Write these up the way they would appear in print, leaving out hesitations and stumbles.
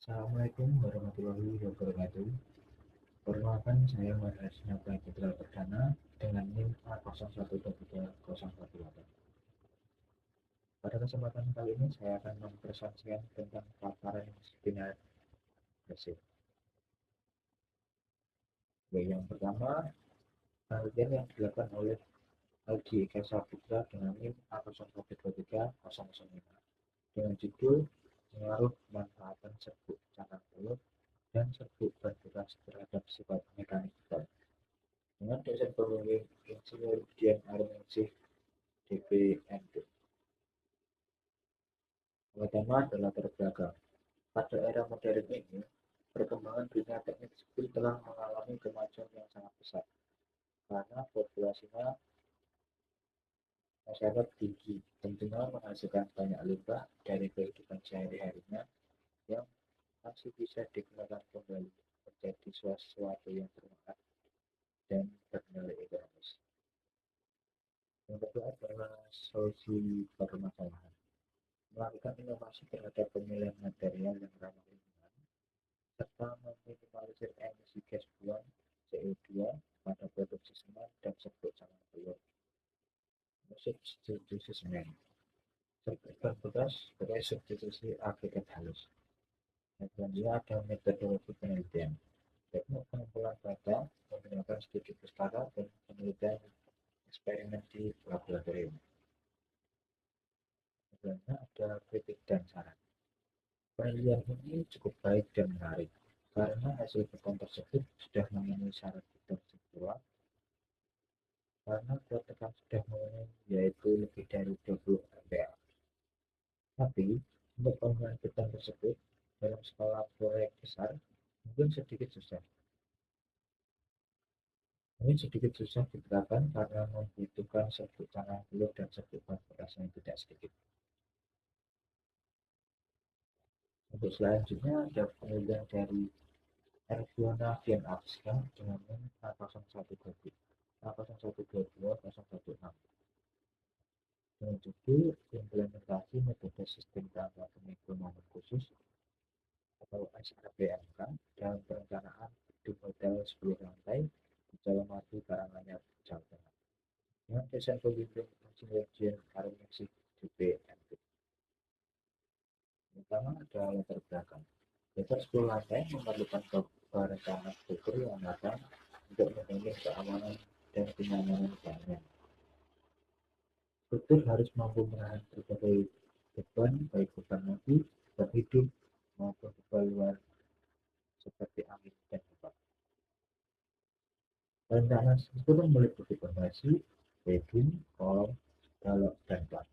Assalamualaikum warahmatullahi wabarakatuh. Perkenalkan, saya Mahendra Putra Perdana dengan NIM A01230488. Pada kesempatan kali ini saya akan mempresentasikan tentang paparan spinal agresif. Yang pertama, penelitian yang dilakukan oleh Aldi Eka Saputra dengan NIM A012305 dengan judul pengaruh pemanfaatan serbuk cangkang telur dan serbuk berbekas terhadap sifat mekanik bal dengan dosen pembimbing Insinyur Dian Arminsih DPMD. Pertama adalah terbelakang. Pada era modern ini, perkembangan dunia teknik sipil telah mengalami kemajuan yang sangat besar karena populasinya masyarakat tinggi, tentunya menghasilkan banyak limbah dari kehidupan sehari-harinya yang masih bisa digunakan kembali menjadi sesuatu yang bermanfaat dan bernilai ekonomis. Yang kedua adalah solusi permasalahan. Melakukan inovasi terhadap pemilihan material yang ramah lingkungan, serta meminimalisir emisi gas buang CO2 pada produksi semen dan serbuk cangkang telur. Substitusi semen. Serbuk bekas sebagai substitusi agregat halus. Dan selanjutnya ada metodologi penelitian. Teknik pengumpulan data menggunakan studi pustaka dan penelitian eksperimen di laboratorium. Selanjutnya ada kritik dan saran. Penelitian ini cukup baik dan menarik karena hasil beton tersebut sudah memenuhi syarat kontekstual karena kuat tekan sudah memenuhi yaitu lebih dari 20 MPa. Tapi untuk penggunaan beton tersebut dalam skala proyek besar mungkin sedikit susah. Ini sedikit susah diterapkan karena membutuhkan serbuk cangkang telur dan serbuk bekas yang tidak sedikit. Untuk selanjutnya ada penelitian dari Elviona Vian Arska dengan A0122 A0122 dengan judul implementasi metode sistem tangga pemikromomen khusus atau SRPMK dalam perencanaan gedung hotel 10 lantai di Jalan Madu Karanganyar, Jawa Tengah. Dengan desain pembimbing Insinyur Dian Arminsih DPMD. Pertama ada latar belakang. Hotel 10 lantai memerlukan perencanaan struktur yang matang untuk menjamin keamanan dan kenyamanan bangunan. Struktur harus mampu menahan berbagai beban, baik beban mati, beban hidup, maupun beban luar seperti angin dan ombak. Perencanaan struktur meliputi fondasi, bedding, kolom, balok, dan plat.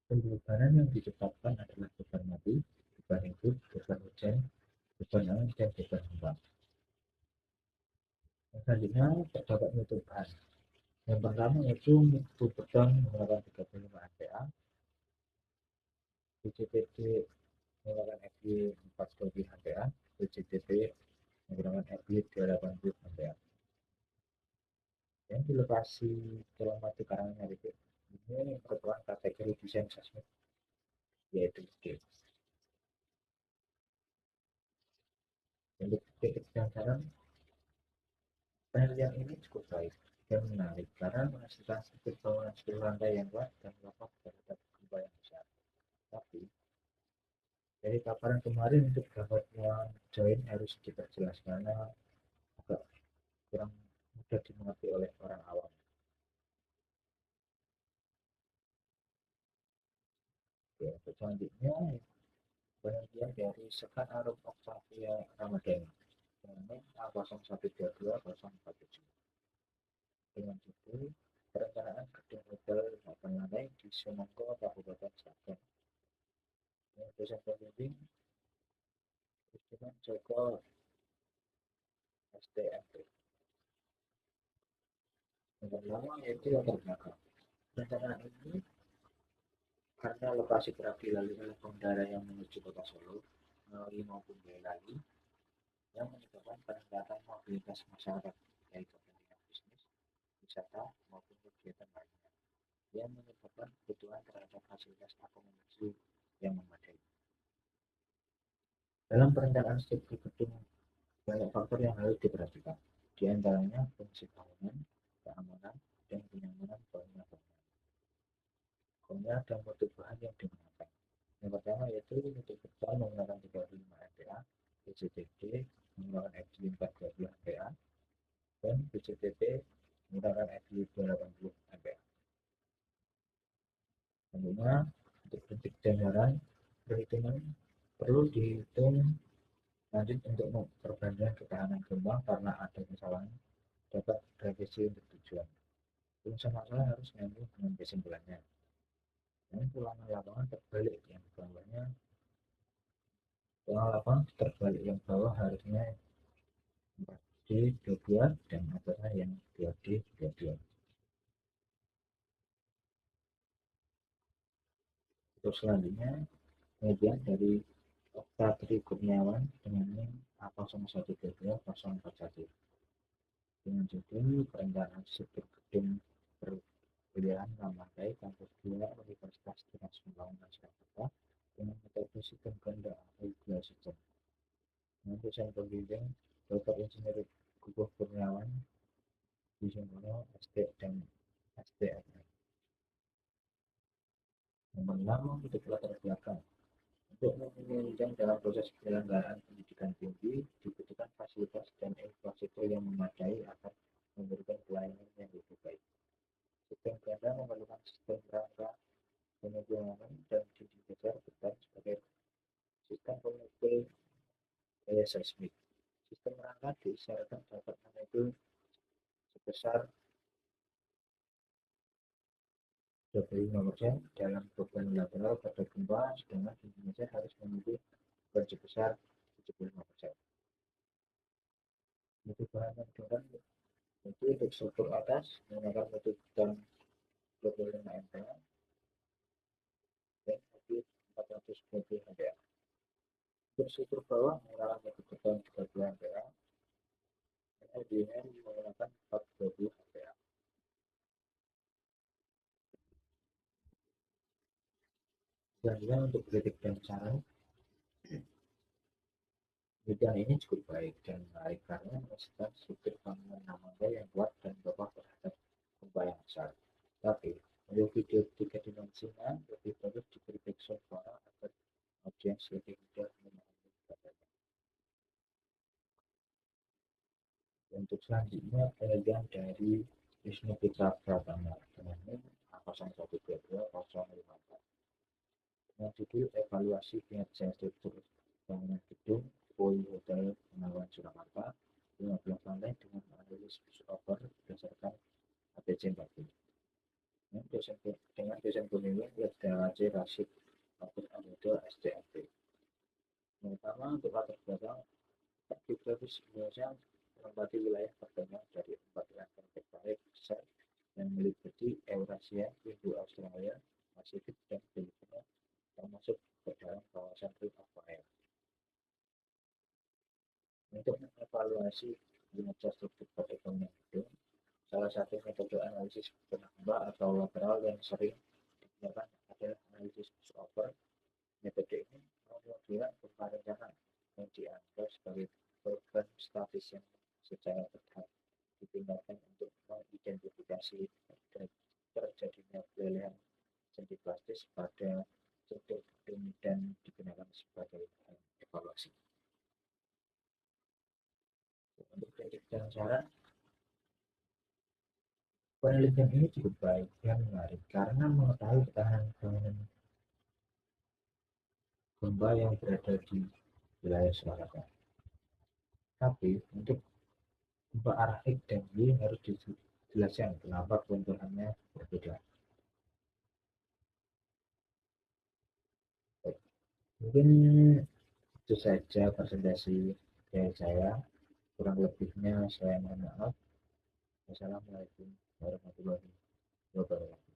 Pembebanan yang ditetapkan adalah beban mati, beban hidup, beban hujan, beban angin, dan beban ombak. Yang selanjutnya terdapat mutu bahan. Yang pertama yaitu mutu beton menggunakan 35 MPa, BCTT menggunakan FY 40 MPa, BCTT menggunakan FY 80 MPa. Yang di lokasi Jalan Madu Karanganyar itu ini merupakan kategori desain seismik yaitu D. Untuk titik dan saran penelitian ini cukup baik dan menarik karena menghasilkan struktur bangunan 10 lantai yang kuat dan kokoh terhadap gempa yang besar. Tapi dari paparan kemarin untuk dapat join harus diperjelas karena agak kurang mudah dimengerti oleh orang awam. Oke, untuk selanjutnya penelitian dari Sekan Arum Octavia Ramadhani dengan A0122-047 dengan judul perencanaan gedung hotel 8 lantai di Sumangga, Kabupaten Sragen. Yang dosen pembimbing Budiman Joko STMP. Yang pertama yaitu latar belakang. Perencanaan ini karena lokasi kerap dilalui oleh pengendara yang menuju kota Solo melalui maupun Boyolali yang menyebabkan peningkatan mobilitas masyarakat baik kepentingan bisnis, wisata maupun kegiatan lainnya yang menyebabkan kebutuhan terhadap fasilitas akomodasi yang memadai. Dalam perencanaan struktur gedung, banyak faktor yang harus diperhatikan. Di antaranya fungsi bangunan, keamanan, dan kenyamanan bangunan. Bangunan dan mutu bahan yang digunakan. Yang pertama yaitu untuk beton menggunakan 35 MPa, BCTD menggunakan FG 420 MPa, dan BCTP menggunakan FG 280 MPa. Tentunya untuk bentuk gambaran perhitungan perlu dihitung lanjut untuk perbandingan ketahanan gempa karena ada kesalahan dapat revisi untuk tujuan. Urusan masalah harus nyambung dengan kesimpulannya. Dan pulangan lapangan terbalik yang bawahnya, pulangan lapangan terbalik yang bawah harusnya 4D22 dan atasnya yang 2D22. Terus selanjutnya, kemudian dari Okta Tri Kurniawan dengan NIM A0122-041 dengan judul perencanaan struktur gedung perkuliahan lantai kampus 2 Universitas Dinas Pembangunan Jakarta dengan metode sistem ganda atau dual system. Dengan dosen pembimbing Dr. Insinyur Kukuh Kurniawan Wisono SD dan SDMM. Yang pertama, untuk latar belakang. Untuk menunjang dalam proses penyelenggaraan pendidikan tinggi, dibutuhkan fasilitas dan infrastruktur yang memadai agar memberikan pelayanan yang lebih baik. Sistem ganda memerlukan sistem rangka penyeberangan dan didesain bukan sebagai sistem pemukul gaya seismik. Sistem rangka disyaratkan dapat memukul sebesar 25% dalam beban lateral pada gempa, sedangkan Indonesia harus memiliki beban sebesar 75%. Untuk bahan yang digunakan itu untuk struktur atas menggunakan metode beton 25 MPa dan mobil 420 MPa. Untuk struktur bawah menggunakan metode beton 30 MPa dan LDM menggunakan 420 MPa. Selanjutnya untuk kritik dan saran, penelitian ini cukup baik dan menarik karena menghasilkan struktur bangunan Namangga yang kuat dan kokoh terhadap gempa yang besar. Tapi untuk video 3 dimensinya lebih bagus diberi background suara agar audiens lebih mudah memahami gambarnya. Untuk selanjutnya penelitian dari Wisnu Putra Pratama dengan NIM A0122-054 dengan judul evaluasi kinerja struktur bangunan gedung Poi Hotel Benawan Surakarta 15 lantai dengan analisis pushover berdasarkan ATC 40. Dengan dosen pembimbing Yadawati Rashid Abdul Anwar SDMP. Yang pertama untuk latar belakang geografis Indonesia menempati wilayah pertengahan dari 4 rangkaian tektonik besar yang meliputi Eurasia, Indo-Australia, Pasifik, dan Filipina, termasuk ke dalam kawasan Ring of Fire. Untuk mengevaluasi kinerja struktur perekonomian gedung, salah satu metode analisis penambah atau lateral yang sering digunakan adalah analisis pushover. Metode ini menunjukkan gempa rencana yang dianggap sebagai program statis yang secara bertahap dipindahkan untuk mengidentifikasi terjadinya pelehan sendi plastis pada struktur gedung dan digunakan sebagai bahan evaluasi. Untuk kritik dan saran, penelitian ini cukup baik dan menarik karena mengetahui ketahanan bangunan gempa yang berada di wilayah selatan. Tapi untuk gempa arahik dan Y harus dijelaskan kenapa keuntungannya berbeda. Mungkin itu saja presentasi dari saya. Kurang lebihnya saya mohon maaf. Wassalamualaikum warahmatullahi wabarakatuh.